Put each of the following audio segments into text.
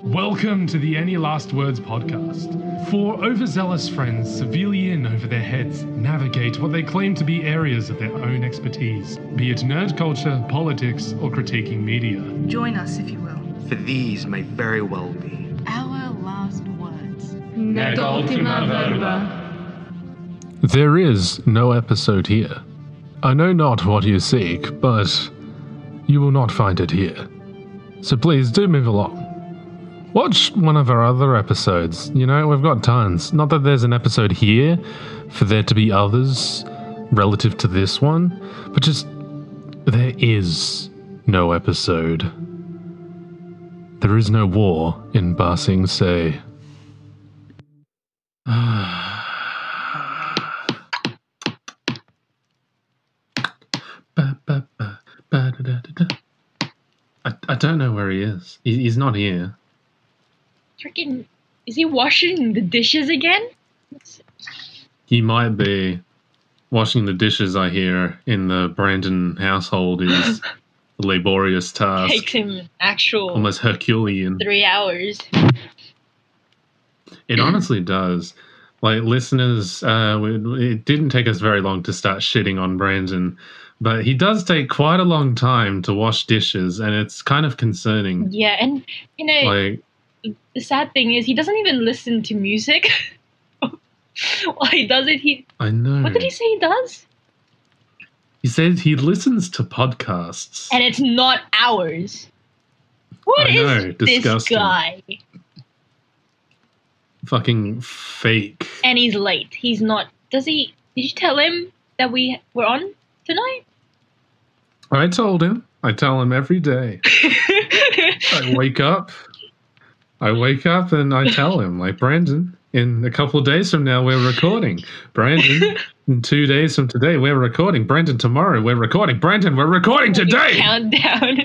Welcome to the Any Last Words podcast. Four overzealous friends severely in over their heads navigate what they claim to be areas of their own expertise, be it nerd culture, politics, or critiquing media. Join us, if you will. For these may very well be Our last words. Nec Ultima Verba. There is no episode here. I know not what you seek, but you will not find it here. So please do move along. Watch one of our other episodes. You know, we've got tons. Not that there's an episode here for there to be others relative to this one, but just there is no episode. There is no war in Ba Sing Se. I don't know where he is. He's not here. Freaking, is he washing the dishes again? He might be. Washing the dishes, I hear, in the Brandon household is a laborious task. Takes him an actual Almost Herculean. 3 hours. It honestly does. Like, listeners, it didn't take us very long to start shitting on Brandon, but he does take quite a long time to wash dishes, and it's kind of concerning. Yeah, and, you know, Like, the sad thing is he doesn't even listen to music. While he does it, I know. What did he say he does? He said he listens to podcasts. And it's not ours. What I is know, this disgusting. guy? Fucking fake. And he's late. He's not. Did you tell him that we were on tonight? I told him. I tell him every day. I wake up and I tell him, like, Brandon, in a couple of days from now, we're recording. Brandon, in 2 days from today, we're recording. Brandon, tomorrow, we're recording. Brandon, we're recording today! Countdown.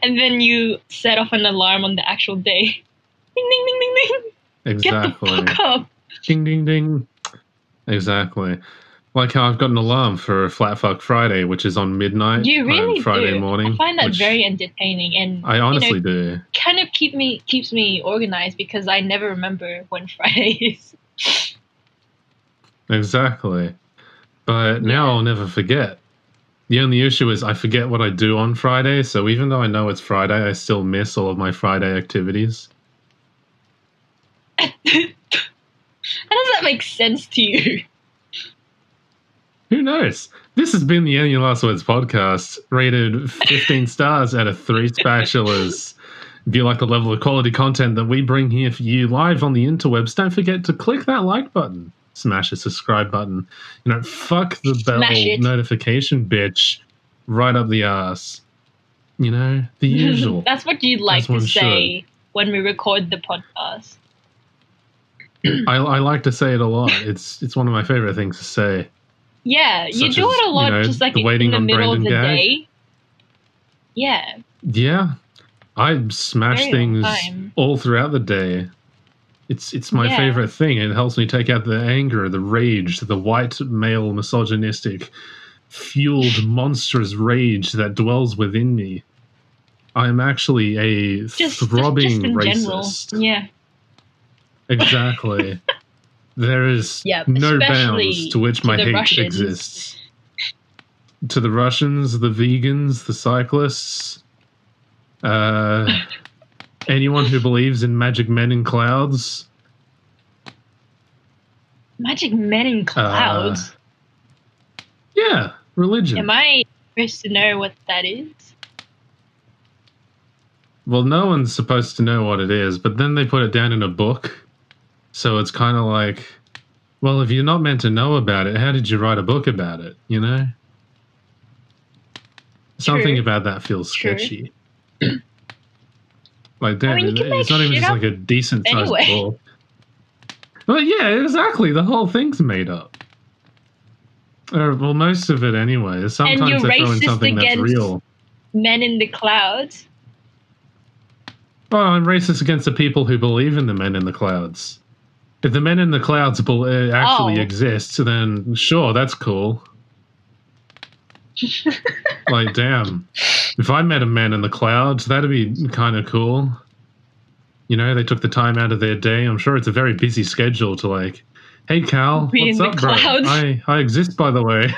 And then you set off an alarm on the actual day. Ding, ding, ding, ding, ding. Exactly. Get the fuck up. Ding, ding, ding. Exactly. Like how I've got an alarm for Flat Fuck Friday, which is on midnight You really on Friday do. morning. I find that which very entertaining, and I honestly do. kind of keeps me organized because I never remember when Friday is. Exactly. But now I'll never forget. The only issue is I forget what I do on Friday, so even though I know it's Friday, I still miss all of my Friday activities. How does that make sense to you? Who knows? This has been the Any Last Words podcast, rated 15 stars out of 3 spatulas. If you like the level of quality content that we bring here for you live on the interwebs, don't forget to click that like button. Smash the subscribe button. You know, fuck the bell notification bitch right up the ass. You know, the usual. That's what you'd like As to one say when we record the podcast. I like to say it a lot. It's one of my favorite things to say. Yeah, you Such do as, it a lot, you know, just like the in waiting the on middle of Brandon the gag. day. Yeah. Yeah. I smash Very long things time. all throughout the day. It's my Yeah. favorite thing. It helps me take out the anger, the rage, the white male misogynistic, fueled monstrous rage that dwells within me. I am actually a throbbing just in racist. general. Yeah. Exactly. There is no especially bounds to which my the hate Russians. exists. To the Russians, the vegans, the cyclists, anyone who believes in magic men in clouds. Magic men in clouds. Yeah, religion. Am I supposed to know what that is? Well, no one's supposed to know what it is, but then they put it down in a book. So it's kind of like, well, if you're not meant to know about it, how did you write a book about it, you know? Something True. about that feels True. sketchy. Like, damn, I mean, you can make it's not even shit just up like a decent-sized anyway. book. Well, yeah, exactly. The whole thing's made up. Well, most of it anyway. Sometimes you're they throw in racist something that's against real. Men in the clouds. Well, I'm racist against the people who believe in the men in the clouds. If the men in the clouds actually exist, then sure, that's cool. Like, damn. If I met a man in the clouds, that'd be kind of cool. You know, they took the time out of their day. I'm sure it's a very busy schedule to like, hey, Cal, Be what's in up, the bro? clouds. I exist, by the way.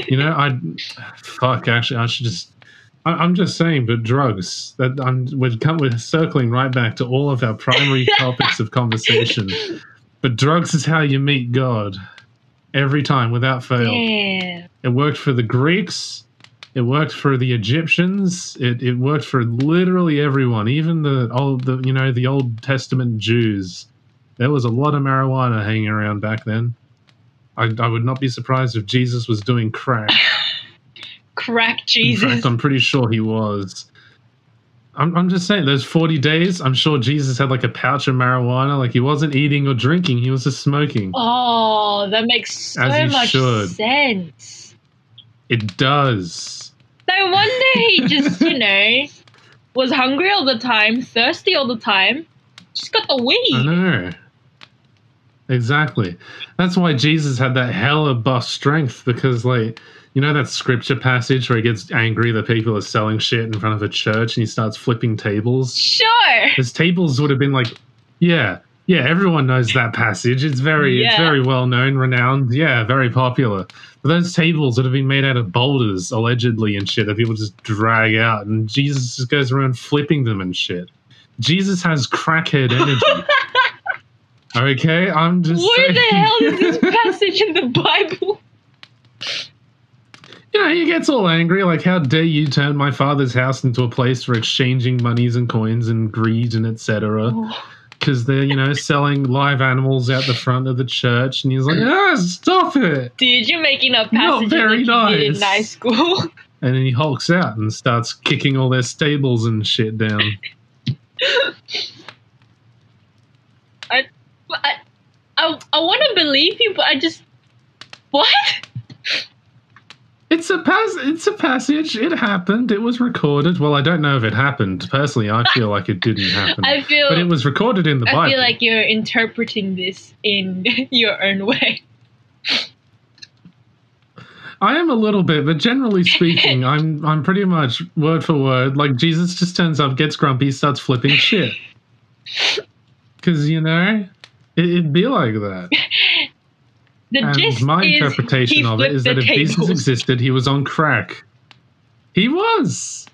You know, actually, I should just... I'm just saying, but drugs. We're circling right back to all of our primary topics of conversation. But drugs is how you meet God. Every time, without fail. Damn. It worked for the Greeks. It worked for the Egyptians. It worked for literally everyone, even the Old Testament Jews. There was a lot of marijuana hanging around back then. I would not be surprised if Jesus was doing crack. Crack Jesus. In fact, I'm pretty sure he was. I'm just saying, those 40 days, I'm sure Jesus had like a pouch of marijuana. Like, he wasn't eating or drinking, he was just smoking. Oh, that makes so much sense. It does. No wonder he just, was hungry all the time, thirsty all the time. Just got the weed. I know. Exactly. That's why Jesus had that hella buff strength, because, like, you know that scripture passage where he gets angry that people are selling shit in front of a church and he starts flipping tables? Sure. His tables would have been like, yeah, everyone knows that passage. It's very well known, renowned, very popular. But those tables would have been made out of boulders, allegedly, and shit that people just drag out, and Jesus just goes around flipping them and shit. Jesus has crackhead energy. Okay, I'm just Where saying. the hell is this passage in the Bible? You know, he gets all angry, like, how dare you turn my father's house into a place for exchanging monies and coins and greed and etc. Because they're, selling live animals out the front of the church. And he's like, stop it. Dude, you're making up passages very that you did in nice. high school. And then he hulks out and starts kicking all their stables and shit down. I want to believe you, but I just... What? It's a passage. It happened. It was recorded. Well, I don't know if it happened. Personally, I feel like it didn't happen. But it was recorded in the Bible. I feel like you're interpreting this in your own way. I am a little bit, but generally speaking, I'm pretty much word for word. Like, Jesus just turns up, gets grumpy, starts flipping shit. Because, it'd be like that. My interpretation of it is that if Jesus existed, he was on crack. He was.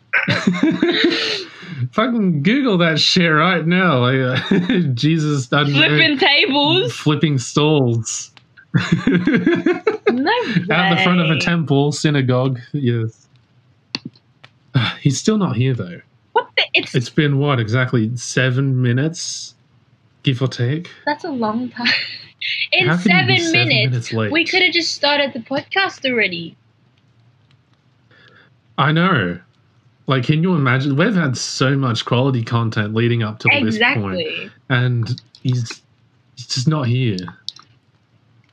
Fucking Google that shit right now. Like, Jesus flipping tables, flipping stalls. No Out the front of a temple, synagogue. Yes. He's still not here though. What the? It's been what, exactly 7 minutes, give or take. That's a long time. In 7 minutes late? We could have just started the podcast already. I know. Like, can you imagine? We've had so much quality content leading up to this point. And he's just not here.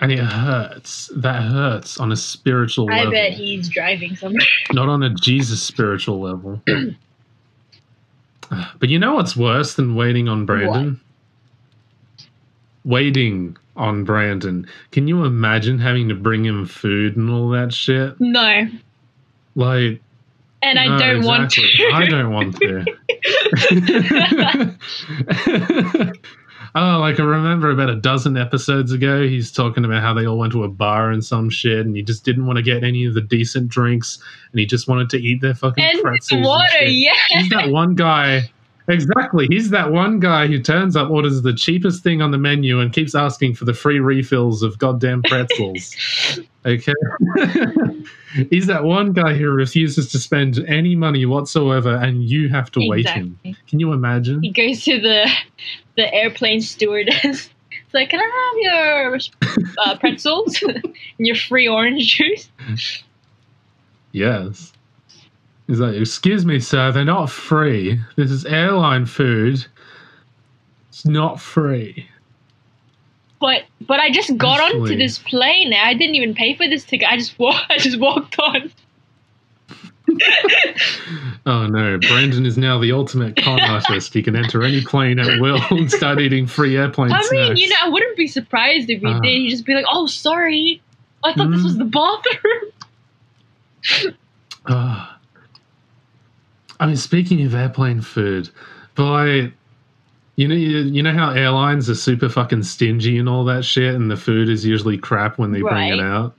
And it hurts. That hurts on a spiritual level. I bet he's driving somewhere. Not on a Jesus spiritual level. But you know what's worse than waiting on Brandon? What? Waiting on Brandon. Can you imagine having to bring him food and all that shit? No. Like... And I don't want to. I don't want to. Oh, like I remember about a dozen episodes ago, he's talking about how they all went to a bar and some shit, and he just didn't want to get any of the decent drinks, and he just wanted to eat their fucking pretzels. And water, yeah. He's that one guy. Exactly. He's that one guy who turns up, orders the cheapest thing on the menu, and keeps asking for the free refills of goddamn pretzels. Okay? He's that one guy who refuses to spend any money whatsoever, and you have to wait him. Can you imagine? He goes to the airplane stewardess. It's like, can I have your pretzels and your free orange juice? Yes. He's like, excuse me, sir, they're not free. This is airline food. It's not free. But I just got onto this plane. I didn't even pay for this ticket. I just walked on. Oh no, Brandon is now the ultimate con artist. He can enter any plane at will and start eating free airplane snacks. I mean, I wouldn't be surprised if he did. He'd just be like, oh, sorry. I thought this was the bathroom. I mean, speaking of airplane food, boy, You know how airlines are super fucking stingy and all that shit, and the food is usually crap when they bring it Right. out,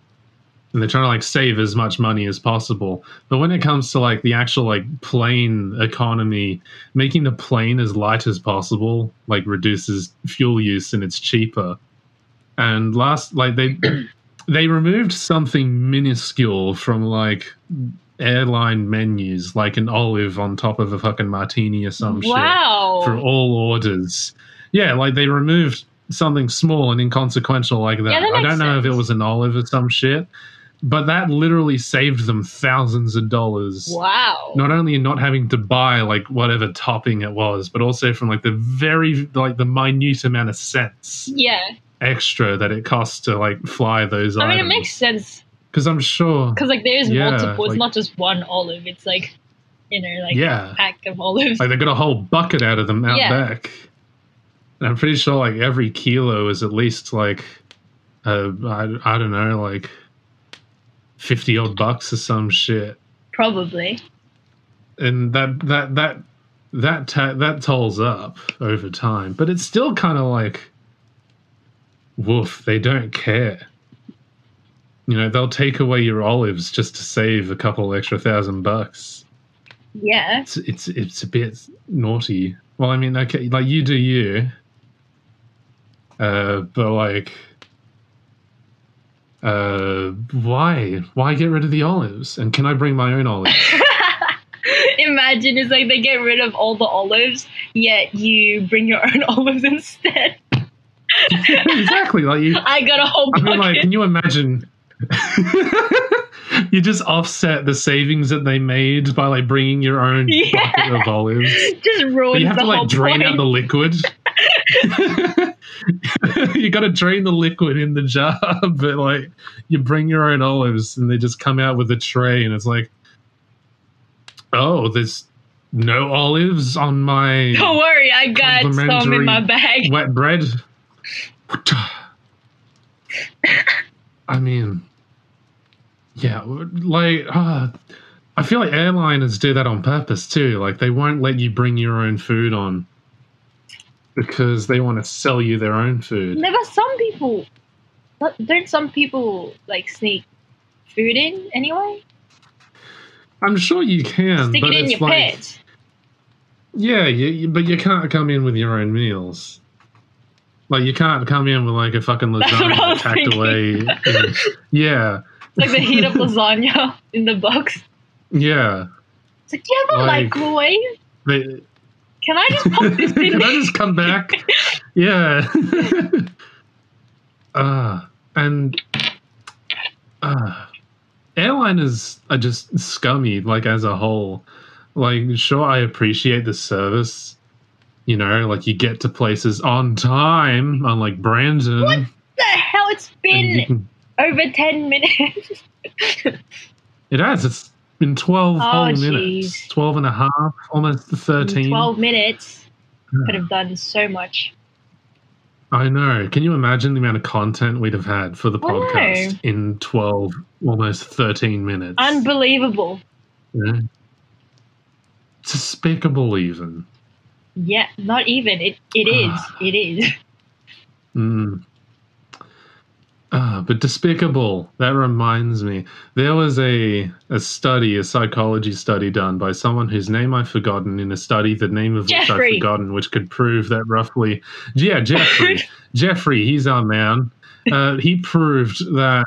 and they're trying to like save as much money as possible. But when it comes to like the actual like plane economy, making the plane as light as possible like reduces fuel use and it's cheaper. And they removed something minuscule from like airline menus, like an olive on top of a fucking martini or some shit for all orders. Yeah, like they removed something small and inconsequential like that. Yeah, that I makes don't know if it sense. was an olive or some shit, but that literally saved them thousands of dollars. Wow. Not only in not having to buy like whatever topping it was, but also from like the minute amount of cents Yeah. extra that it costs to like fly those I mean, items. it makes sense Because I'm sure. because like there's Yeah, multiple. It's like- not just one olive. It's like like Yeah. a pack of olives. Like they got a whole bucket out of them out Yeah. back. And I'm pretty sure like every kilo is at least like I don't know, like 50 odd bucks or some shit. Probably. And that tolls up over time. But it's still kind of like woof, they don't care. You know, they'll take away your olives just to save a couple extra $1,000. Yeah. It's a bit naughty. Well, I mean, okay, like you do you. But like, why get rid of the olives? And can I bring my own olives? Imagine it's like they get rid of all the olives, yet you bring your own olives instead. Exactly. Like you. I got a whole I bucket. mean, like, can you imagine? You just offset the savings that they made by like bringing your own bucket of olives. Just ruins But you have the to like whole drain point. out the liquid. You got to drain the liquid in the jar, but like you bring your own olives and they just come out with a tray, and it's like, oh, there's no olives on my Don't worry, I got some in complimentary my bag. wet bread. I mean, yeah, like I feel like airliners do that on purpose too. Like they won't let you bring your own food on because they want to sell you their own food. No, but don't some people like sneak food in anyway? I'm sure you can, Stick but it in it's your like, pants. yeah, but you can't come in with your own meals. Like you can't come in with like a fucking That's what I lasagna was packed away. Yeah, It's like the heat of lasagna in the box. yeah. It's like, do you have a Like- microwave? They, Can I just pop this in? can I just come back? Yeah. Airliners are just scummy, like as a whole. Like, sure, I appreciate the service. You know, like you get to places on time, unlike Brandon. What the hell? It's and you been can- over 10 minutes. it has. It's been 12 Oh, whole jeez. minutes. 12 and a half, almost 13. 12 minutes. Could have done so much. I know. Can you imagine the amount of content we'd have had for the I know. podcast in 12, almost 13 minutes? Unbelievable. Yeah. Despicable, even. Yeah, not even. It is. It is. Mm. But despicable. That reminds me. There was a study, a psychology study done by someone whose name I've forgotten in a study, the name of which I've Jeffrey. forgotten, which could prove that roughly... Yeah, Jeffrey. Jeffrey, he's our man. He proved that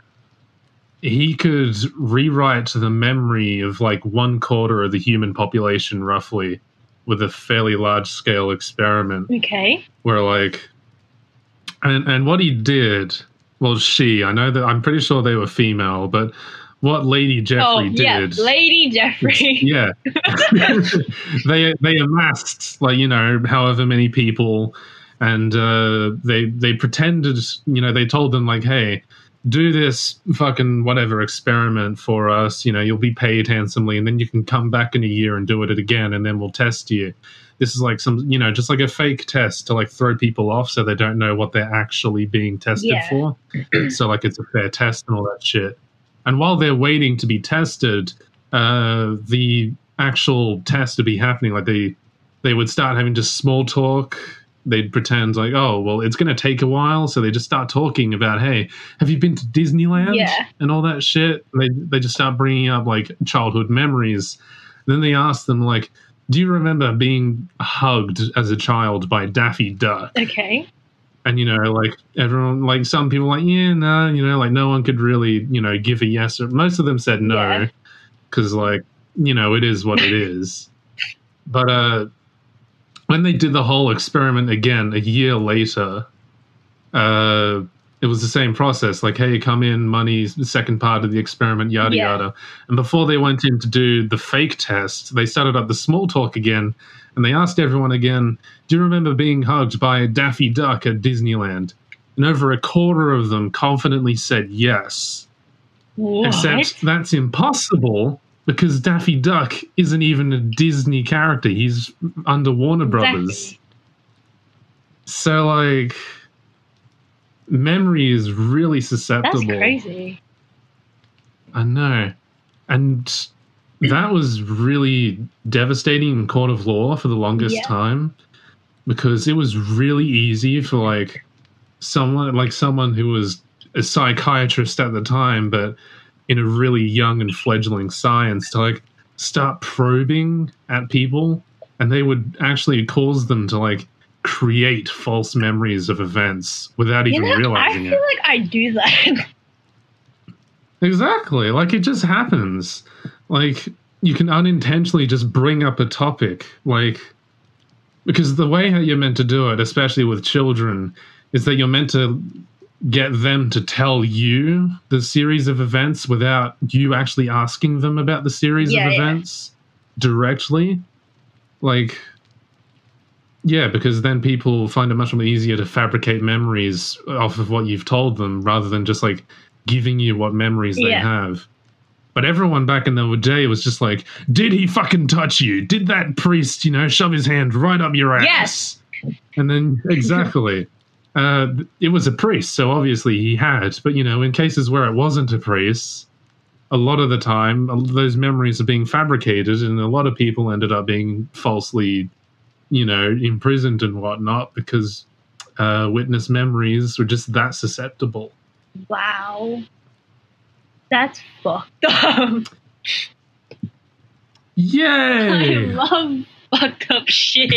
he could rewrite the memory of like 1/4 of the human population roughly with a fairly large-scale experiment. Okay. Where like... And what he did... Well, I'm pretty sure they were female, but what Lady Jeffrey did... yeah, Lady Jeffrey. Yeah. they amassed, like, you know, however many people, and they pretended, you know, they told them, like, hey, do this fucking whatever experiment for us, you know, you'll be paid handsomely, and then you can come back in a year and do it again, and then we'll test you. This is like some, you know, just like a fake test to like throw people off so they don't know what they're actually being tested Yeah. for. So like it's a fair test and all that shit. And while they're waiting to be tested, the actual test to be happening, like they would start having just small talk they'd pretend like, oh, well, it's going to take a while. So they just start talking about, hey, have you been to Disneyland? Yeah. And all that shit. They just start bringing up like childhood memories. Then they ask them like, do you remember being hugged as a child by Daffy Duck? Okay. And, you know, like everyone, like some people like, yeah, no, you know, like no one could really, you know, give a yes. Or most of them said no because like, you know, it is what it is. But when they did the whole experiment again a year later, it was the same process. Like, hey, come in, money, the second part of the experiment, yada, yada. And before they went in to do the fake test, they started up the small talk again. And they asked everyone again, do you remember being hugged by Daffy Duck at Disneyland? And over a quarter of them confidently said yes. What? Except that's impossible because Daffy Duck isn't even a Disney character. He's under Warner Brothers. Exactly. So, like, memory is really susceptible. That's crazy. I know. And that was really devastating in court of law for the longest time because it was really easy for like someone who was a psychiatrist at the time but in a really young and fledgling science to like start probing at people, and they would actually cause them to like create false memories of events without even realizing it. I feel like I do that. Exactly. Like it just happens. Like you can unintentionally just bring up a topic, like, because the way how you're meant to do it, especially with children, is that you're meant to get them to tell you the series of events without you actually asking them about the series of events directly. Like, yeah, because then people find it much more easier to fabricate memories off of what you've told them rather than just like giving you what memories they have. But everyone back in the day was just like, did he fucking touch you? Did that priest, you know, shove his hand right up your ass? Yes. And then, exactly. It was a priest, so obviously he had. But, you know, in cases where it wasn't a priest, a lot of the time, those memories are being fabricated, and a lot of people ended up being falsely, you know, imprisoned and whatnot because witness memories were just that susceptible. Wow. That's fucked up. Yay! I love fucked up shit.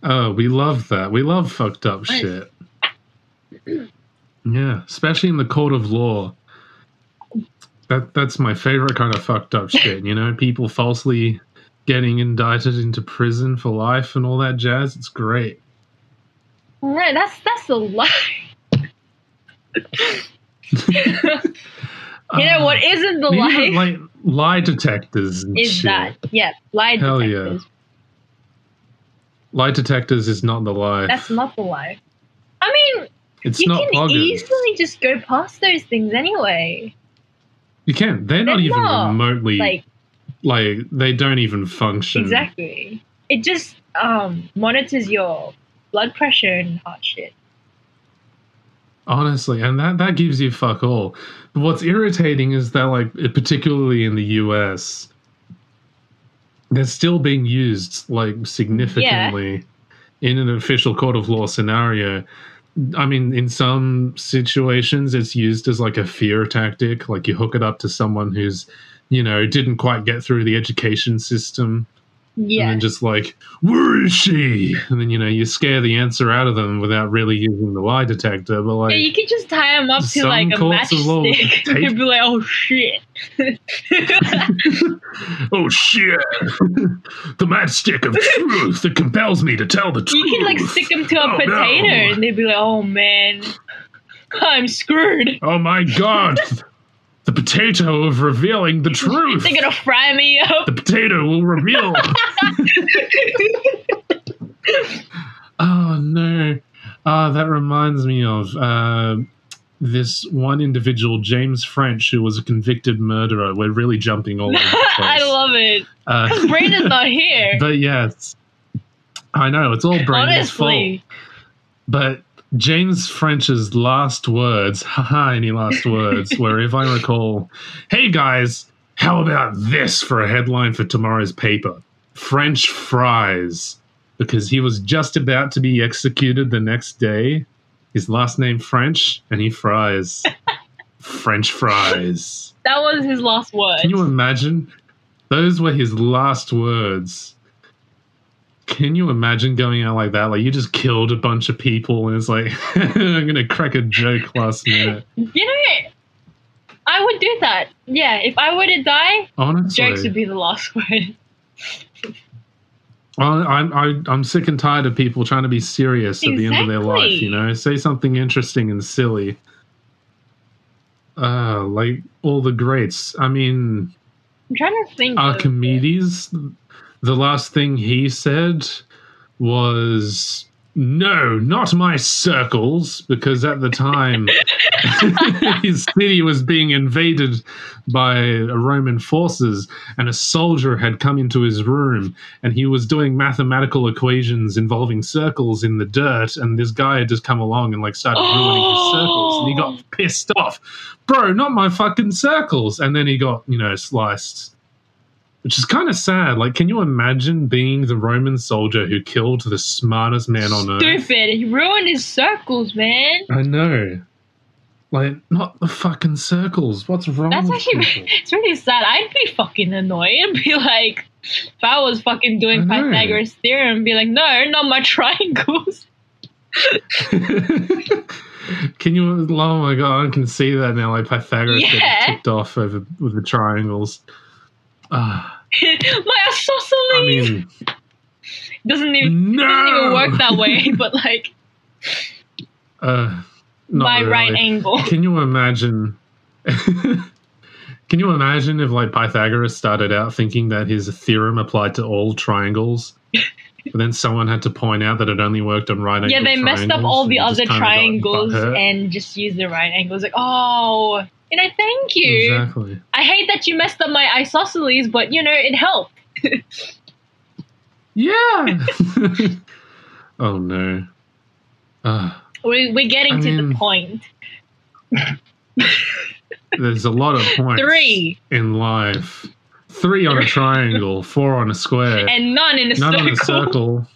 Oh, we love that. We love fucked up shit. Yeah, especially in the court of law. That's my favorite kind of fucked up shit, you know? People falsely getting indicted into prison for life and all that jazz. It's great. All right, that's a lie. You know what isn't the lie? Like lie detectors and is shit. that. Yeah, lie Hell detectors. yeah. Lie detectors is not the life. That's not the lie. I mean, it's you not can poggers. easily just go past those things anyway. You can. They're not even remotely like they don't even function. Exactly. It just monitors your blood pressure and heart shit. Honestly, and that gives you fuck all. But what's irritating is that, like, particularly in the US, they're still being used, like, significantly in an official court of law scenario. I mean, in some situations, it's used as, like, a fear tactic. Like, you hook it up to someone who's, you know, didn't quite get through the education system. Yeah. And then just like, where is she? And then, you know, you scare the answer out of them without really using the lie detector. But like, you could just tie them up to like a matchstick. You'd be like, oh shit. Oh shit. The matchstick of truth that compels me to tell the truth. You can like stick them to a potato and they'd be like, oh man, I'm screwed. Oh my god. The potato of revealing the truth. They're gonna fry me up. The potato will reveal. Oh no. That reminds me of this one individual, James French, who was a convicted murderer. We're really jumping all over the place. I love it. Because Brandon's not here. But yes, I know, it's all Brandon's fault. But James French's last words, any last words, were, if I recall, hey guys, how about this for a headline for tomorrow's paper? French fries because he was just about to be executed the next day. His last name French, and he fries. French fries. That was his last word. Can you imagine? Those were his last words. Can you imagine going out like that? Like, you just killed a bunch of people, and it's like, I'm going to crack a joke last minute. You know, I would do that. Yeah, if I were to die, Honestly. jokes would be the last word. I'm sick and tired of people trying to be serious at the end of their life, Exactly. you know? Say something interesting and silly. Like all the greats. I mean, I'm trying to think. Archimedes, the last thing he said was, "No, not my circles," because at the time his city was being invaded by Roman forces, and a soldier had come into his room, and he was doing mathematical equations involving circles in the dirt, and this guy had just come along and like started ruining his circles, and he got pissed off. Bro, not my fucking circles. And then he got, sliced. Which is kind of sad. Like, can you imagine being the Roman soldier who killed the smartest man on earth? Stupid. He ruined his circles, man. I know. Like, not the fucking circles. What's wrong That's with actually, people? it's really sad. I'd be fucking annoyed and be like, if I was fucking doing I know. Pythagoras theorem, be like, no, not my triangles. Can you? Oh my god, I can see that now. Like Pythagoras Yeah. getting ticked off over with the triangles. My isosceles I mean, doesn't even work that way, but like not my right really. angle. Can you imagine? Can you imagine if like Pythagoras started out thinking that his theorem applied to all triangles, but then someone had to point out that it only worked on right angle Yeah, they messed up triangles, all the and he other just kinda got triangles butthurt? and just used the right angles. Like, oh, thank you. Exactly. I hate that you messed up my isosceles, but it helped. Yeah. Oh no. We're getting to the mean- point. There's a lot of points 3 in life. 3 on a triangle, 4 on a square, and none in a none circle. on a circle.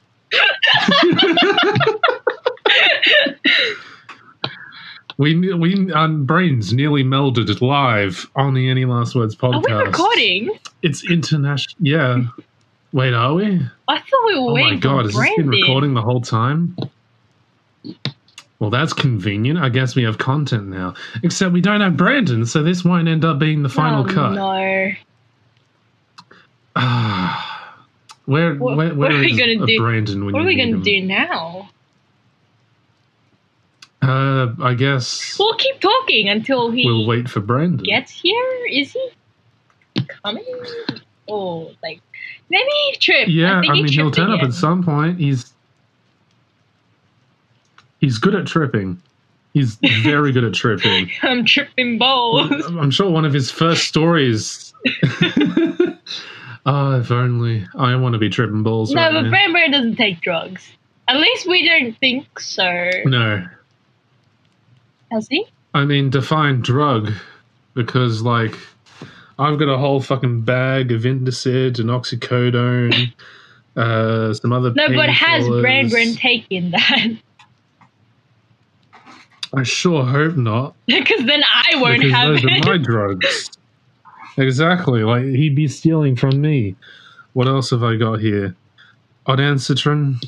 Our brains nearly melded live on the Any Last Words Are podcast. we recording? It's international. Yeah. Wait, are we? I thought we were Oh my waiting god, for has this been Brandon. recording the whole time? Well, that's convenient. I guess we have content now. Except we don't have Brandon, so this won't end up being the final cut. No. Where What are we is gonna do? Brandon when What are you we need going to him? do now? I guess We'll keep talking until he we'll wait for Brandon. gets here. Is he coming? Or like maybe he tripped. Yeah, think I he mean he'll tripped turn up again. at some point. He's good at tripping. He's very good at tripping. I'm tripping balls. I'm sure one of his first stories. Oh, if only I want to be tripping balls. No, right but now. Brandon doesn't take drugs. At least we don't think so. No, Has he? I mean define drug, because like I've got a whole fucking bag of Indicid and oxycodone, some other. No, but has painkillers. Brandon taken that? I sure hope not. Because then I won't Because have those it. are my drugs. Exactly. Like he'd be stealing from me. What else have I got here? Ondansetron.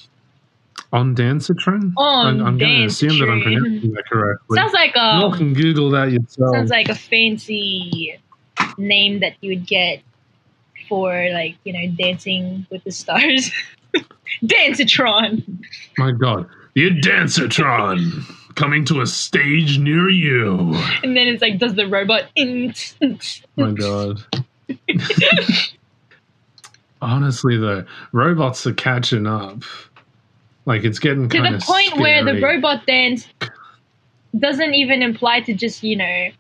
Ondansetron? I'm going to assume that I'm pronouncing that correctly. Sounds like You all a can Google that yourself. sounds like a fancy name that you would get for like Dancing with the Stars. Dancetron. My God. The Ondansetron coming to a stage near you. And then it's like, does the robot? My God. Honestly, though, robots are catching up. Like, it's getting To kind the of point where the scary. robot dance doesn't even imply to just your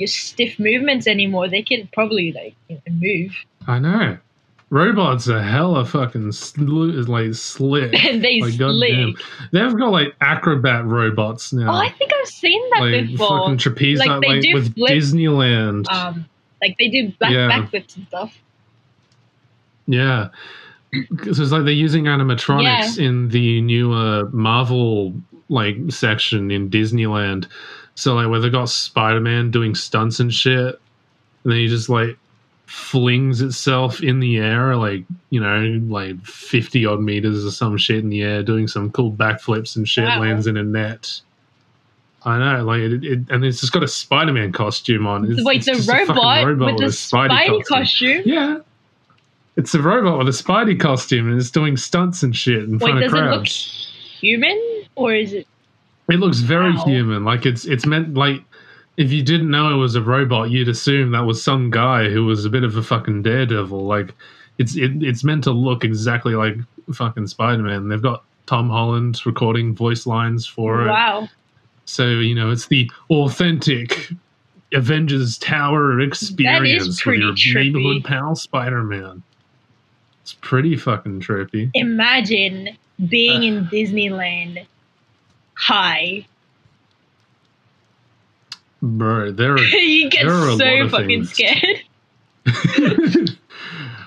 stiff movements anymore. They can probably move. I know. Robots are hella fucking slick. And they Like, slick. goddamn. They've got, like, acrobat robots now. Oh, I think I've seen that like, before. fucking trapeze, Like, they do with flip, Disneyland. Like they do Yeah. backflips and stuff. Yeah. because it's like they're using animatronics in the newer Marvel like section in Disneyland. So like where they got Spider-Man doing stunts and shit, and then he just like flings itself in the air, like, you know, like 50 odd meters or some shit in the air, doing some cool backflips and shit, lands in a net. I know, like, and it's just got a Spider-Man costume on. Wait, the robot with the Spidey costume? Yeah. It's a robot with a Spidey costume, and it's doing stunts and shit in front of crowds. Does it look human, or is it... It looks very human. Like, it's meant, like, if you didn't know it was a robot, you'd assume that was some guy who was a bit of a fucking daredevil. Like, it's meant to look exactly like fucking Spider-Man. They've got Tom Holland recording voice lines for it. Wow. So, you know, it's the authentic Avengers Tower experience with your neighborhood pal Spider-Man. It's pretty fucking trippy. Imagine being in Disneyland high. Bro, you get so fucking scared.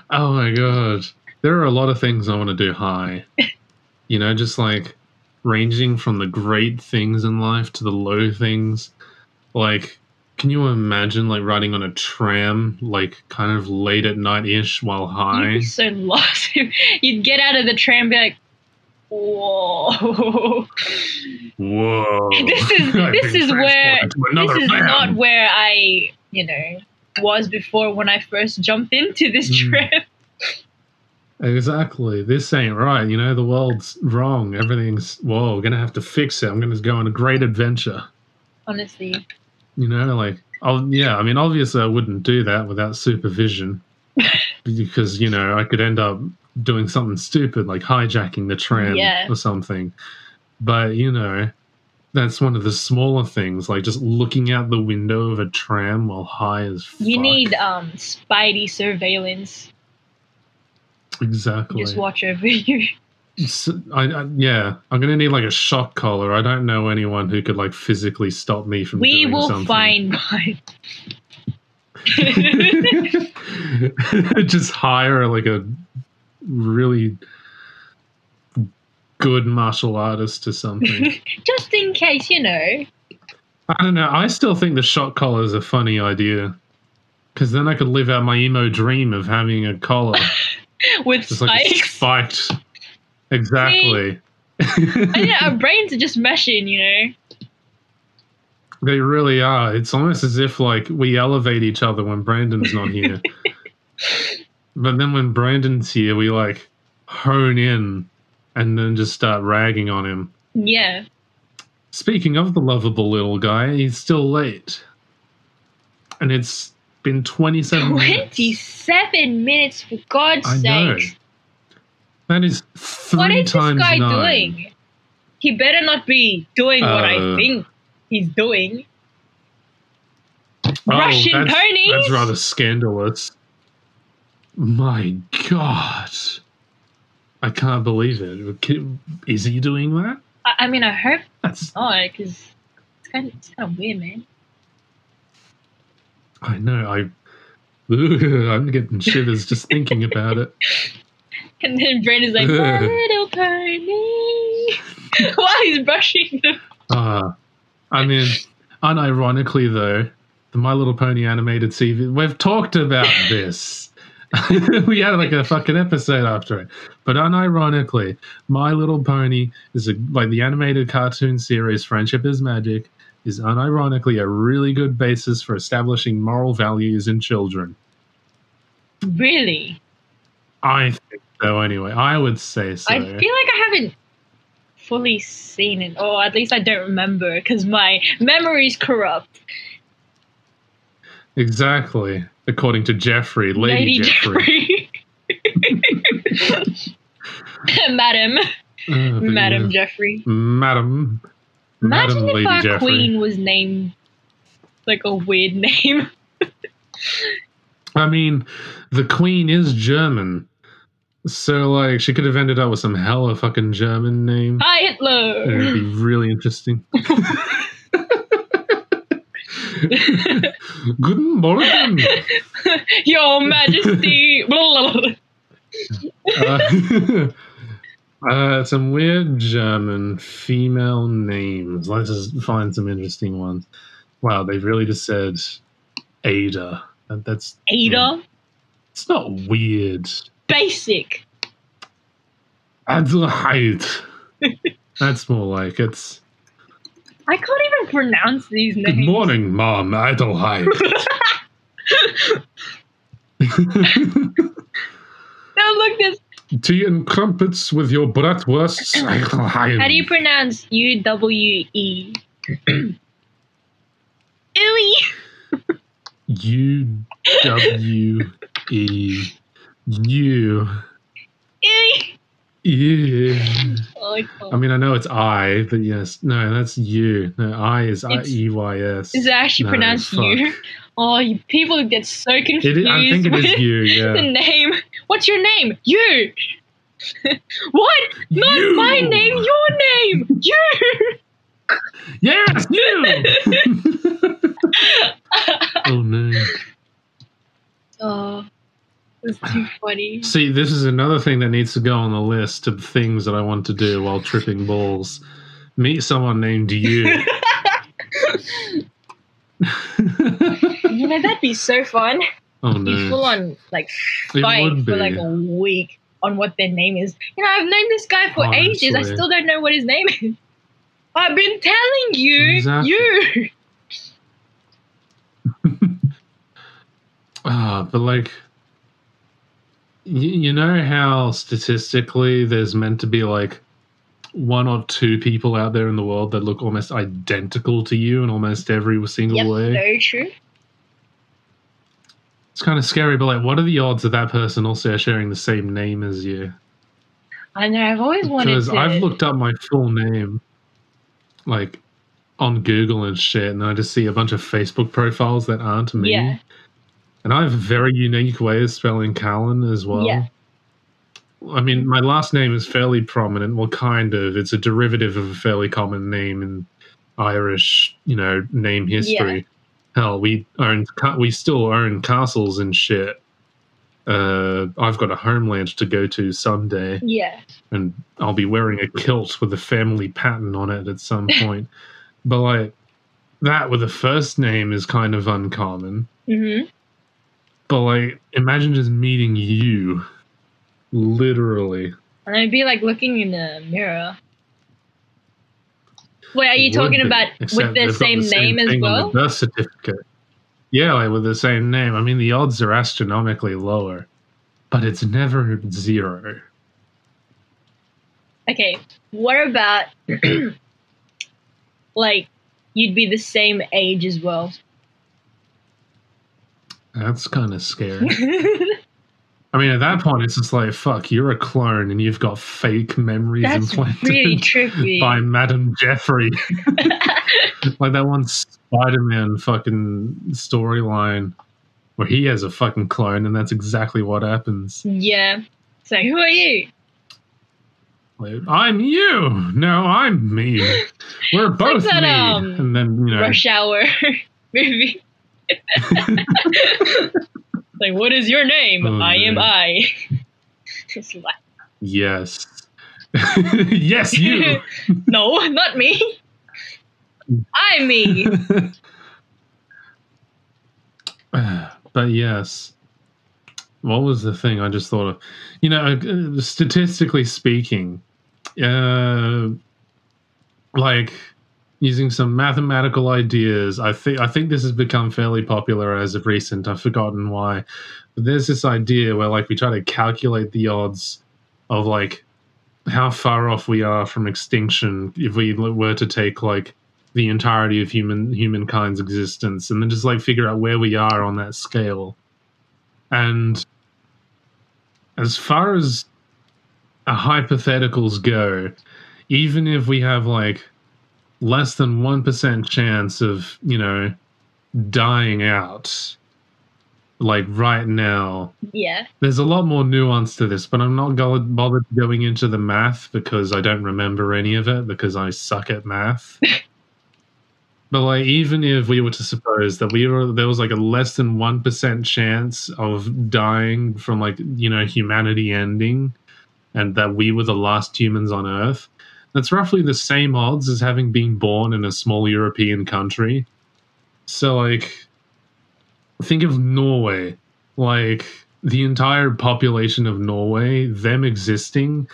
Oh my god. There are a lot of things I want to do high. You know, just like ranging from the great things in life to the low things. Like, can you imagine like riding on a tram, like kind of late at night-ish while high? You'd be so lost. You'd get out of the tram and be like, whoa. Whoa. This is not where I, you know, was before when I first jumped into this tram. Exactly. This ain't right. You know, the world's wrong. Everything's, whoa, we're going to have to fix it. I'm going to go on a great adventure. Honestly. You know, like, I mean, obviously I wouldn't do that without supervision because, you know, I could end up doing something stupid like hijacking the tram or something. But, you know, that's one of the smaller things, like just looking out the window of a tram while high as fuck. You need Spidey surveillance. Exactly. Just watch over you. So, I'm going to need like a shock collar. I don't know anyone who could like physically stop me from doing something. We will find one. Just hire like a really good martial artist or something. Just in case, you know. I don't know. I still think the shock collar is a funny idea. Because then I could live out my emo dream of having a collar. With spikes? Like spiked. Exactly. See, our brains are just meshing, you know. They really are. It's almost as if like we elevate each other when Brandon's not here. But then when Brandon's here, we like hone in and then just start ragging on him. Yeah. Speaking of the lovable little guy, he's still late. And it's been 27 minutes. 27 minutes, for God's sake. That is 3 What is times this guy 9. doing? He better not be doing what I think he's doing. Russian ponies? That's rather scandalous. My God. I can't believe it. Is he doing that? I mean, I hope that's not, because it's kind of weird, man. I know. I'm getting shivers just thinking about it. And then Brandon's like, my little pony. While he's brushing them. I mean, unironically, though, the My Little Pony animated TV, we've talked about this. We had like a fucking episode after it. But unironically, My Little Pony is like the animated cartoon series Friendship is Magic is unironically a really good basis for establishing moral values in children. Really? I think so, anyway. I would say so. I feel like I haven't fully seen it, or at least I don't remember, because my memory's corrupt. Exactly. According to Jeffrey, Lady Jeffrey. Madam. Madam Jeffrey. Madam. Imagine Madam if Lady our Jeffrey. queen was named like a weird name. I mean, the queen is German. So, like, she could have ended up with some hella fucking German name. Hi, Hitler! It would be really interesting. Guten Morgen! Your Majesty! Some weird German female names. Let's just find some interesting ones. Wow, they've really just said Ada. That's Ada? It's not weird. Basic. Adelheid. That's more like it's. I can't even pronounce these names. Good morning, Mom. Adelheid. No, look this. Tea and crumpets with your bratwursts. Adelheid. How do you pronounce U-W-E? Ooey. U-W-E. U. Ooey. Yeah. Oh, I can't. I mean, I know it's I, but yes. No, that's you. No, I is I-E-Y-S. Is it actually pronounced you? Oh, people get so confused. I think it is with you, yeah. the name. What's your name? You. What? Not You. my name, your name. You. Yes, you! Oh, no. Oh, that's too funny. See, this is another thing that needs to go on the list of things that I want to do while tripping balls. Meet someone named you. You know, that'd be so fun. Oh, You no. full on, like, It fight would for, be. like, a week on what their name is. You know, I've known this guy for ages. I Honestly. still don't know what his name is. I've been telling you. Exactly. You. But like, you know how statistically there's meant to be like one or two people out there in the world that look almost identical to you in almost every single Yep, way? very true. It's kind of scary, but like, what are the odds of that person also sharing the same name as you? I know, I've always wanted Because to. I've looked up my full name, like, on Google and shit, and I just see a bunch of Facebook profiles that aren't me. Yeah. And I have a very unique way of spelling Calan as well. Yeah. I mean, my last name is fairly prominent. Well, kind of. It's a derivative of a fairly common name in Irish, name history. Hell, we still own castles and shit. I've got a homeland to go to someday, Yeah. and I'll be wearing a kilt with a family pattern on it at some point. But like that with a first name is kind of uncommon. Mm-hmm. But like, imagine just meeting you, literally. And I'd be like looking in the mirror. Wait, are you talking about with the same name as thing on well? the birth certificate. Yeah, like with the same name. I mean, the odds are astronomically lower, but it's never zero. Okay, what about like you'd be the same age as well? That's kind of scary. I mean, at that point, it's just like, fuck, you're a clone and you've got fake memories That's implanted really trippy. by Madame Jeffrey. Like that one Spider-Man fucking storyline where he has a fucking clone and that's exactly what happens. Yeah. So who are you? Like, I'm you. No, I'm me. We're both that, me. And then, Rush Hour movie. Like, what is your name? Oh, I am man. I. It's like, Yes. Yes, you. no, not me. I'm me. But yes. What was the thing I just thought of? Statistically speaking, like using some mathematical ideas, I think this has become fairly popular as of recent. I've forgotten why. But there's this idea where like we try to calculate the odds of like how far off we are from extinction if we were to take like the entirety of humankind's existence and then just like figure out where we are on that scale. And as far as hypotheticals go, even if we have like less than 1% chance of, dying out, like right now, Yeah. there's a lot more nuance to this, but I'm not bothered going into the math because I don't remember any of it because I suck at math. But like, even if we were to suppose that there was like a less than 1% chance of dying from like, humanity ending, and that we were the last humans on Earth, that's roughly the same odds as having been born in a small European country. So, like, think of Norway. Like, the entire population of Norway, them existing,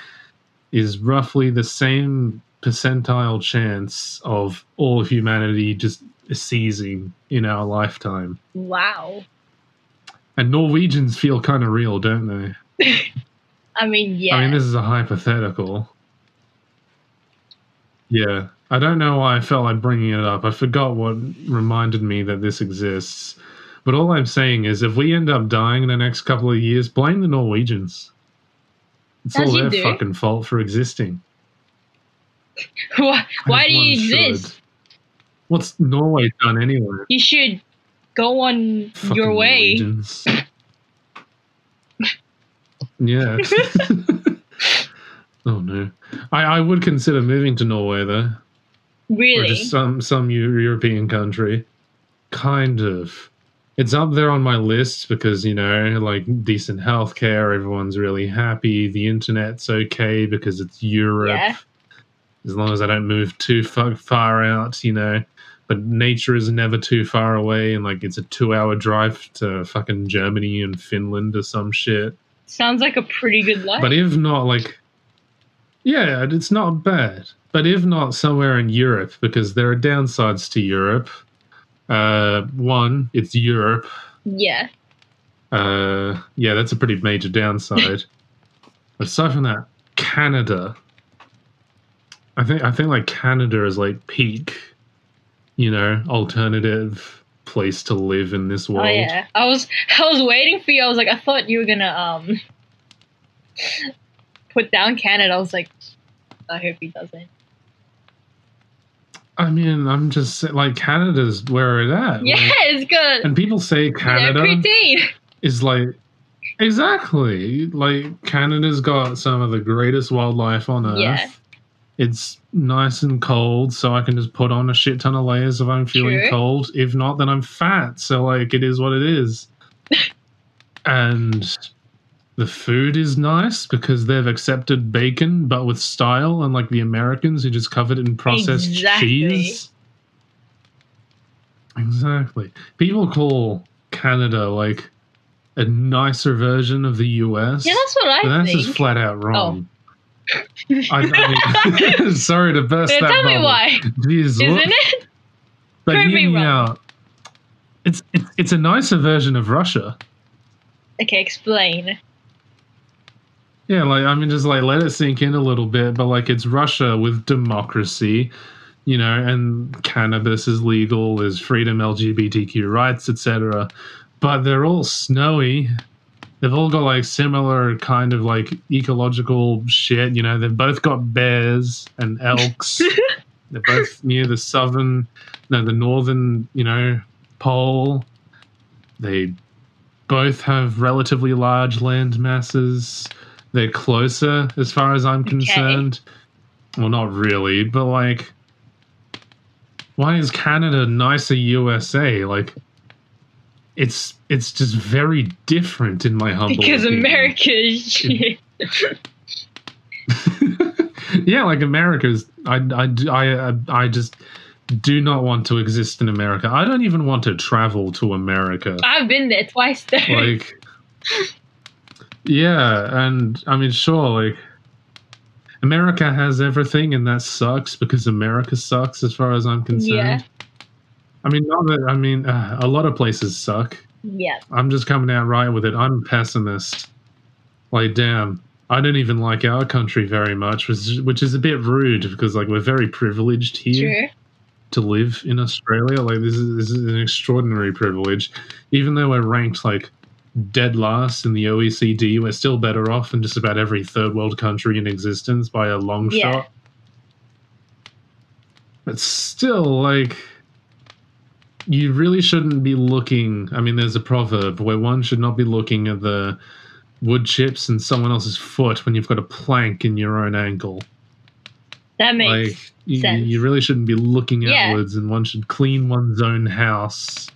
is roughly the same percentile chance of all of humanity just ceasing in our lifetime. Wow. And Norwegians feel kind of real, don't they? I mean, yeah. I mean, this is a hypothetical. Yeah. I don't know why I felt like bringing it up. I forgot what reminded me that this exists. But all I'm saying is, if we end up dying in the next couple of years, blame the Norwegians. It's all their fucking fault for existing. Why do you exist? What's Norway done anyway? You should go on Fucking your way. Norwegians. Yeah. Oh no. I would consider moving to Norway though. Really? Or just some European country. Kind of. It's up there on my list because, you know, like decent healthcare, everyone's really happy, the internet's okay because it's Europe. Yeah. As long as I don't move too far out, you know. But nature is never too far away, and like it's a 2-hour drive to fucking Germany and Finland or some shit. Sounds like a pretty good life. But if not, like, yeah, it's not bad. But if not, somewhere in Europe, because there are downsides to Europe. One, it's Europe. Yeah. Yeah, that's a pretty major downside. Aside from that, Canada. I think like Canada is like peak, you know, alternative place to live in this world. Oh yeah. I was waiting for you. I was like, I thought you were gonna put down Canada. I was like, I hope he doesn't. I mean, I'm just like, Canada's where it's at. Yeah, like, it's good. and people say Canada is like, exactly, like Canada's got some of the greatest wildlife on Earth. Yeah. It's nice and cold, so I can just put on a shit ton of layers if I'm feeling cold. If not, then I'm fat. So, like, it is what it is. And the food is nice because they've accepted bacon, but with style, unlike the Americans who just covered it in processed cheese. Exactly. People call Canada, like, a nicer version of the US. Yeah, that's what I think. But that's just flat out wrong. I mean, sorry to burst that tell bubble. Me why. Jeez, isn't it? But hear me out. It's a nicer version of Russia. Okay, explain. Yeah, like, I mean, just like let it sink in a little bit, but like it's Russia with democracy, you know, and cannabis is legal, there's freedom, LGBTQ rights, etc. But they're all snowy. They've all got like similar kind of like ecological shit, you know. They've both got bears and elks. They're both near the northern, you know, pole. They both have relatively large land masses. They're closer as far as I'm concerned. Well, not really, but like, why is Canada nicer USA? Like, it's just very different in my humble because opinion. America is shit. Yeah, like America's. I just do not want to exist in America. I don't even want to travel to America. I've been there twice though. Like, yeah, and I mean, sure, like, America has everything, and that sucks because America sucks as far as I'm concerned. Yeah. I mean, not that. I mean, a lot of places suck. Yeah. I'm just coming out right with it. I'm a pessimist. Like, damn, I don't even like our country very much, which is a bit rude because, like, we're very privileged here to live in Australia. Like, this is an extraordinary privilege. Even though we're ranked, like, dead last in the OECD, we're still better off than just about every third world country in existence by a long shot. But still, like, you really shouldn't be looking. I mean, there's a proverb where one should not be looking at the wood chips in someone else's foot when you've got a plank in your own ankle. That makes sense. You really shouldn't be looking outwards, and one should clean one's own house.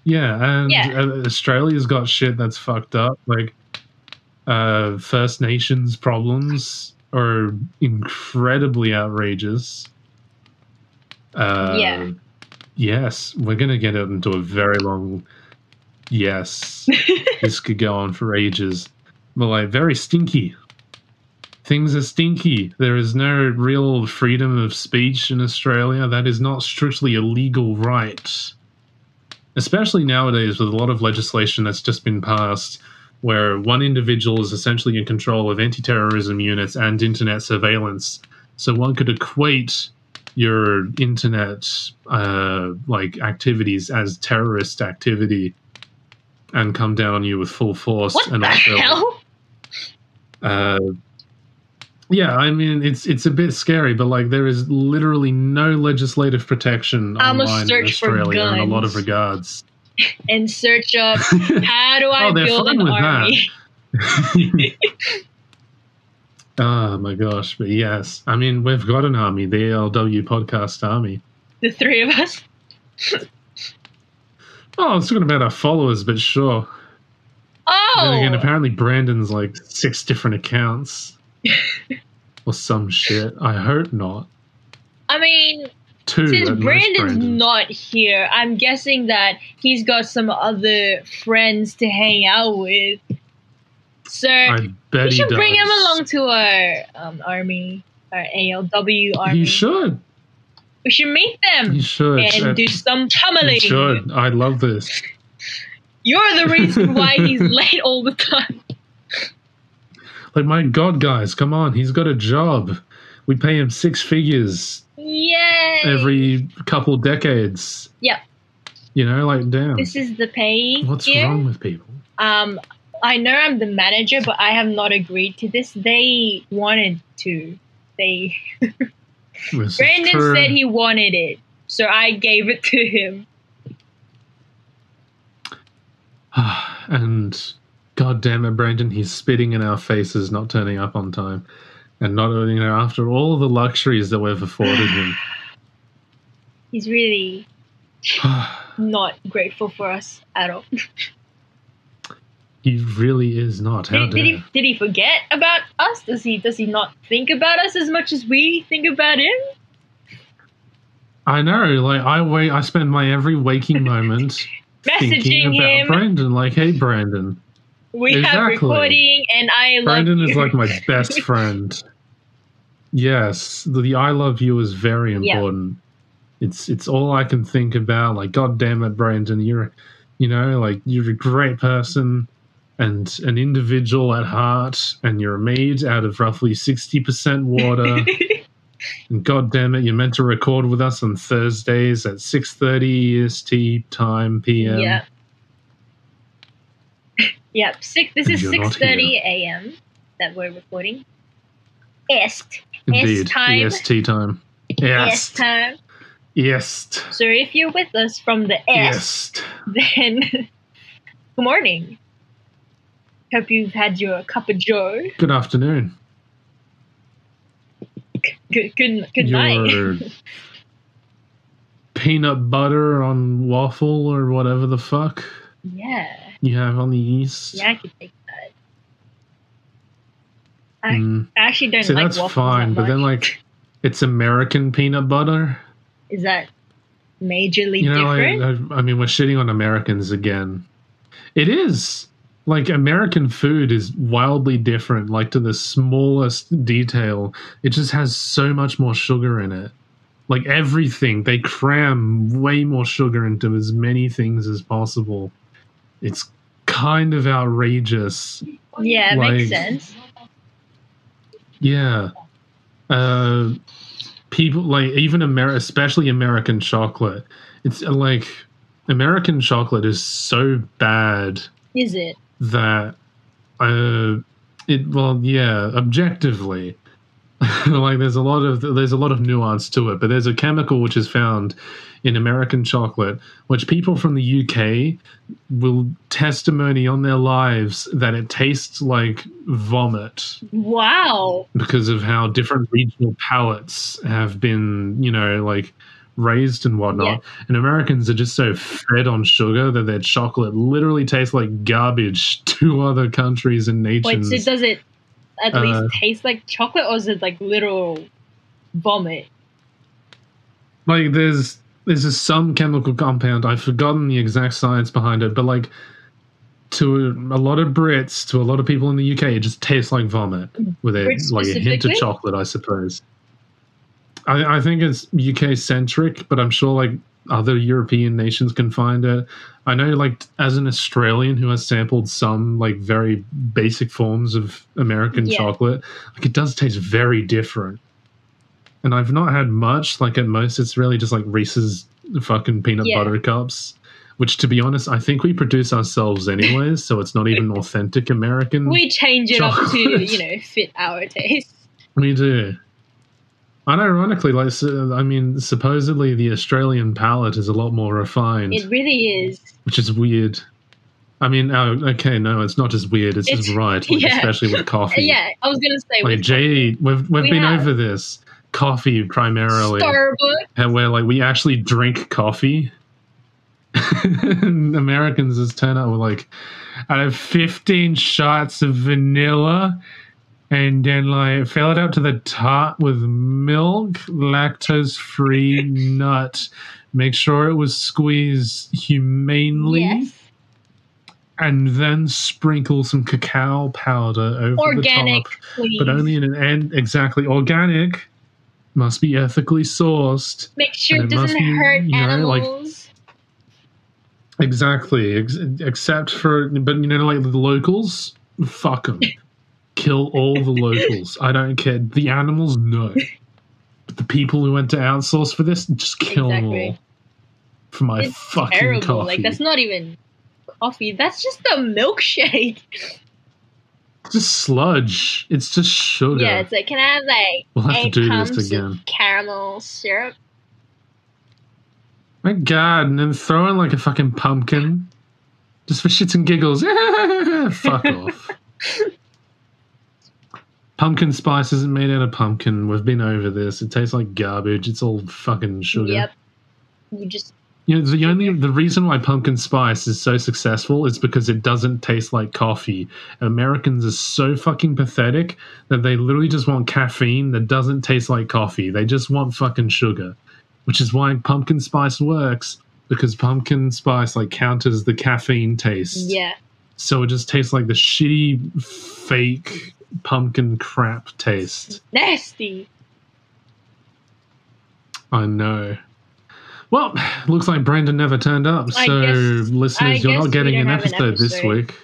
Yeah, and Australia's got shit that's fucked up. Like, First Nations problems are incredibly outrageous. Yes, we're going to get into a very long... Yes, this could go on for ages. But, like, very stinky. Things are stinky. There is no real freedom of speech in Australia. That is not strictly a legal right. Especially nowadays with a lot of legislation that's just been passed where one individual is essentially in control of anti-terrorism units and internet surveillance. So one could equate your internet activities as terrorist activity and come down on you with full force. What and the hell? Yeah, I mean, it's a bit scary, but like there is literally no legislative protection online in Australia in a lot of regards. And search up how do I build an army? Oh my gosh, but yes. I mean, we've got an army, the ALW podcast army. The three of us? Oh, I was talking about our followers, but sure. Oh! Then again, apparently Brandon's like 6 different accounts. Or some shit. I hope not. I mean, 2 since Brandon's Brandon. not here, I'm guessing that he's got some other friends to hang out with. So we should bring him along to our army, our ALW army. He should. We should meet them. He should. And do some pummeling. He should. I love this. You're the reason why he's late all the time. Like, my God, guys, come on. He's got a job. We pay him 6 figures. Yay! Every couple decades. Yep. You know, like, damn. This is the pay. What's here. wrong with people? I know I'm the manager, but I have not agreed to this. They wanted to. Brandon said he wanted it, so I gave it to him. And God damn it, Brandon, he's spitting in our faces, not turning up on time. And not, you know, after all the luxuries that we've afforded him. He's really not grateful for us at all. He really is not. How did he forget about us? Does he not think about us as much as we think about him? I know. Like I spend my every waking moment thinking about him. Brandon. Like, hey, Brandon. We have recording, and I love Brandon you. is like my best friend. Yes, the I love you is very important. Yeah. It's all I can think about. Like, God damn it, Brandon, you're a great person. And an individual at heart, and you're made out of roughly 60% water. And God damn it, you're meant to record with us on Thursdays at 6:30 EST time PM. Yeah. Yep. This is 6:30 AM that we're recording. EST. Indeed. time. EST time. EST time. EST. So if you're with us from the EST, then good morning. Hope you've had your cup of joe. Good afternoon. Good night. Peanut butter on waffle or whatever the fuck. Yeah. You have on the East. Yeah, I could take that. I actually don't like that's waffles fine, that but then much. it's American peanut butter. Is that majorly different? I mean, we're shitting on Americans again. It is. Like, American food is wildly different, like, to the smallest detail. It just has so much more sugar in it. Like, everything. They cram way more sugar into as many things as possible. It's kind of outrageous. Yeah, it makes sense. Yeah. People, like, even especially American chocolate. It's, like, American chocolate is so bad. Is it? That objectively, like there's a lot of nuance to it, but there's a chemical which is found in American chocolate which people from the UK will testimony on their lives that it tastes like vomit. Wow. Because of how different regional palates have been, raised and whatnot. And Americans are just so fed on sugar that their chocolate literally tastes like garbage to other countries and nations. Wait, so does it at least taste like chocolate, or is it like literal vomit? Like, there's some chemical compound, I've forgotten the exact science behind it, but like, to a lot of Brits, to a lot of people in the UK, it just tastes like vomit with a hint of chocolate, I suppose. I think it's UK centric, but I'm sure like other European nations can find it. I know, like, as an Australian who has sampled some like very basic forms of American chocolate, like, it does taste very different. And I've not had much. Like, at most, it's really just like Reese's fucking peanut butter cups, which, to be honest, I think we produce ourselves anyways, so it's not even authentic American. We change it chocolate. up to, fit our taste. We do. Unironically, like, I mean, supposedly the Australian palate is a lot more refined. It really is. Which is weird. I mean, okay, no, it's not just weird, it's just right, like, especially with coffee. Yeah, I was going to say. Like, we've been over this. Coffee, primarily. Starbucks. Where, like, we actually drink coffee. And Americans just turn up with, like, out of 15 shots of vanilla, and then, like, fill it up to the top with milk, lactose-free nut. Make sure it was squeezed humanely. Yes. And then sprinkle some cacao powder over organic, the top. please. But only in an end. Exactly. Organic. Must be ethically sourced. Make sure it doesn't hurt animals. Exactly. Except for, but like the locals, fuck them. Kill all the locals. I don't care. The animals, no. But the people who went to outsource for this, just kill them all. For my fucking terrible. coffee. Like, that's not even coffee. That's just a milkshake. It's just sludge. It's just sugar. Yeah, it's like, can I have like we'll have 8 to do pumps this again. of caramel syrup? My God, and then throw in like a fucking pumpkin. Just for shits and giggles. Fuck off. Pumpkin spice isn't made out of pumpkin. We've been over this. It tastes like garbage. It's all fucking sugar. Yep. You just... the reason why pumpkin spice is so successful is because it doesn't taste like coffee. Americans are so fucking pathetic that they literally just want caffeine that doesn't taste like coffee. They just want fucking sugar, which is why pumpkin spice works, because pumpkin spice like counters the caffeine taste. Yeah. So it just tastes like the shitty fake pumpkin crap taste. Nasty. I know. Well, looks like Brandon never turned up, so listeners, you're not getting an episode this week.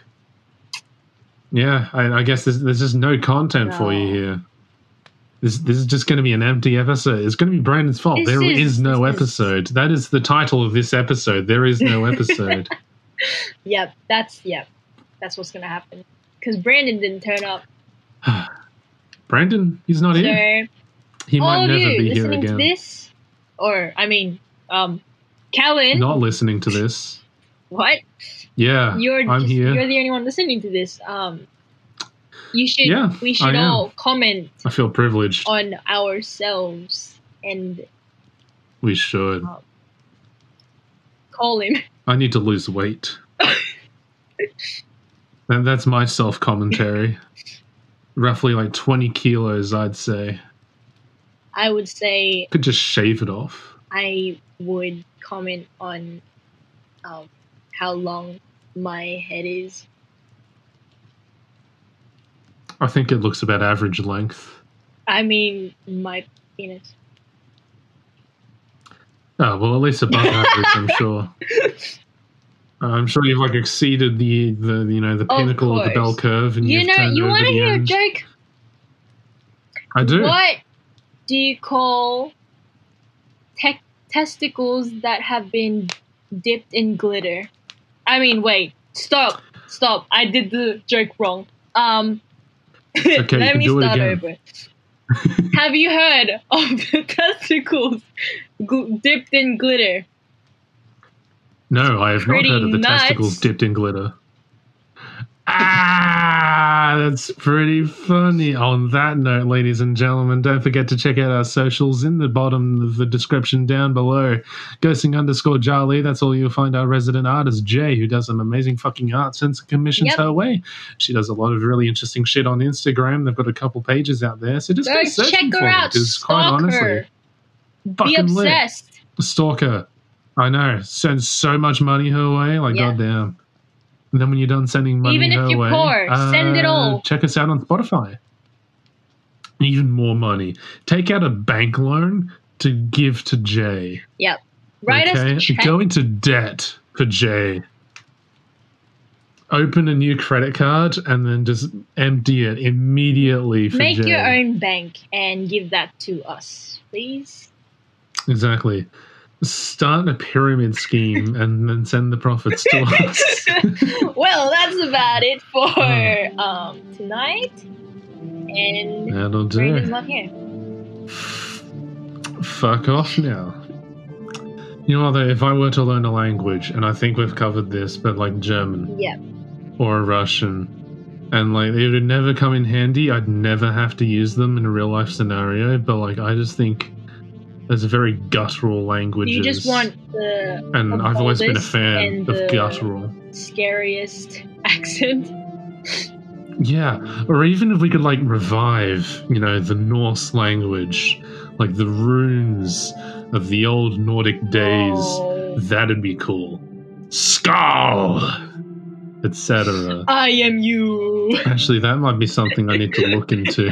Yeah, I guess there's just no content for you here. This is just going to be an empty episode. It's going to be Brandon's fault. There is no episode. That is the title of this episode. There is no episode. Yep, that's what's going to happen. Because Brandon didn't turn up. Brandon, he's not here. He might never be here again. To this, or I mean, Calan. Not listening to this. What? Yeah, I'm here. You're the only one listening to this. You should. Yeah, we should all comment. I feel privileged on ourselves, and we should call him. I need to lose weight. And that's my self-commentary. Roughly like 20 kilos, I'd say. I would say... Could just shave it off. I would comment on how long my head is. I think it looks about average length. I mean, my penis. Oh, well, at least above average, I'm sure. I'm sure you've like exceeded the pinnacle of the bell curve, and you want to hear a joke? I do. What do you call testicles that have been dipped in glitter? I mean, wait, stop! I did the joke wrong. Okay, let me do start it over. Have you heard of the testicles dipped in glitter? No, I have not heard of the testicles dipped in glitter. That's pretty funny. On that note, ladies and gentlemen, don't forget to check out our socials in the bottom of the description down below. Ghosting_Jarly, that's all you'll find our resident artist, Jay, who does some amazing fucking art, sends commissions her way. She does a lot of really interesting shit on Instagram. They've got a couple pages out there, so just go searching check for her out. because quite honestly, Be obsessed. Stalker. I know. Send so much money her way. Like, goddamn. And then when you're done sending money even her if you're way, poor, send it all. Check us out on Spotify. Even more money. Take out a bank loan to give to Jay. Yep. Write us a check. Go into debt for Jay. Open a new credit card and then just empty it immediately for Make Jay. your own bank and give that to us, please. Exactly. Start a pyramid scheme and then send the profits to us. Well, that's about it for tonight. And that'll do. Brandon's not here. Fuck off now. You know what, though, if I were to learn a language, and I think we've covered this, but like German. Yeah. Or Russian, and like it would never come in handy. I'd never have to use them in a real life scenario, but like I just think there's a very guttural languages. You just want the and I've always been a fan of the guttural. Scariest accent. Yeah, or even if we could like revive, you know, the Norse language, like the runes of the old Nordic days, that'd be cool. Skull, etc. I am you. Actually, that might be something I need to look into.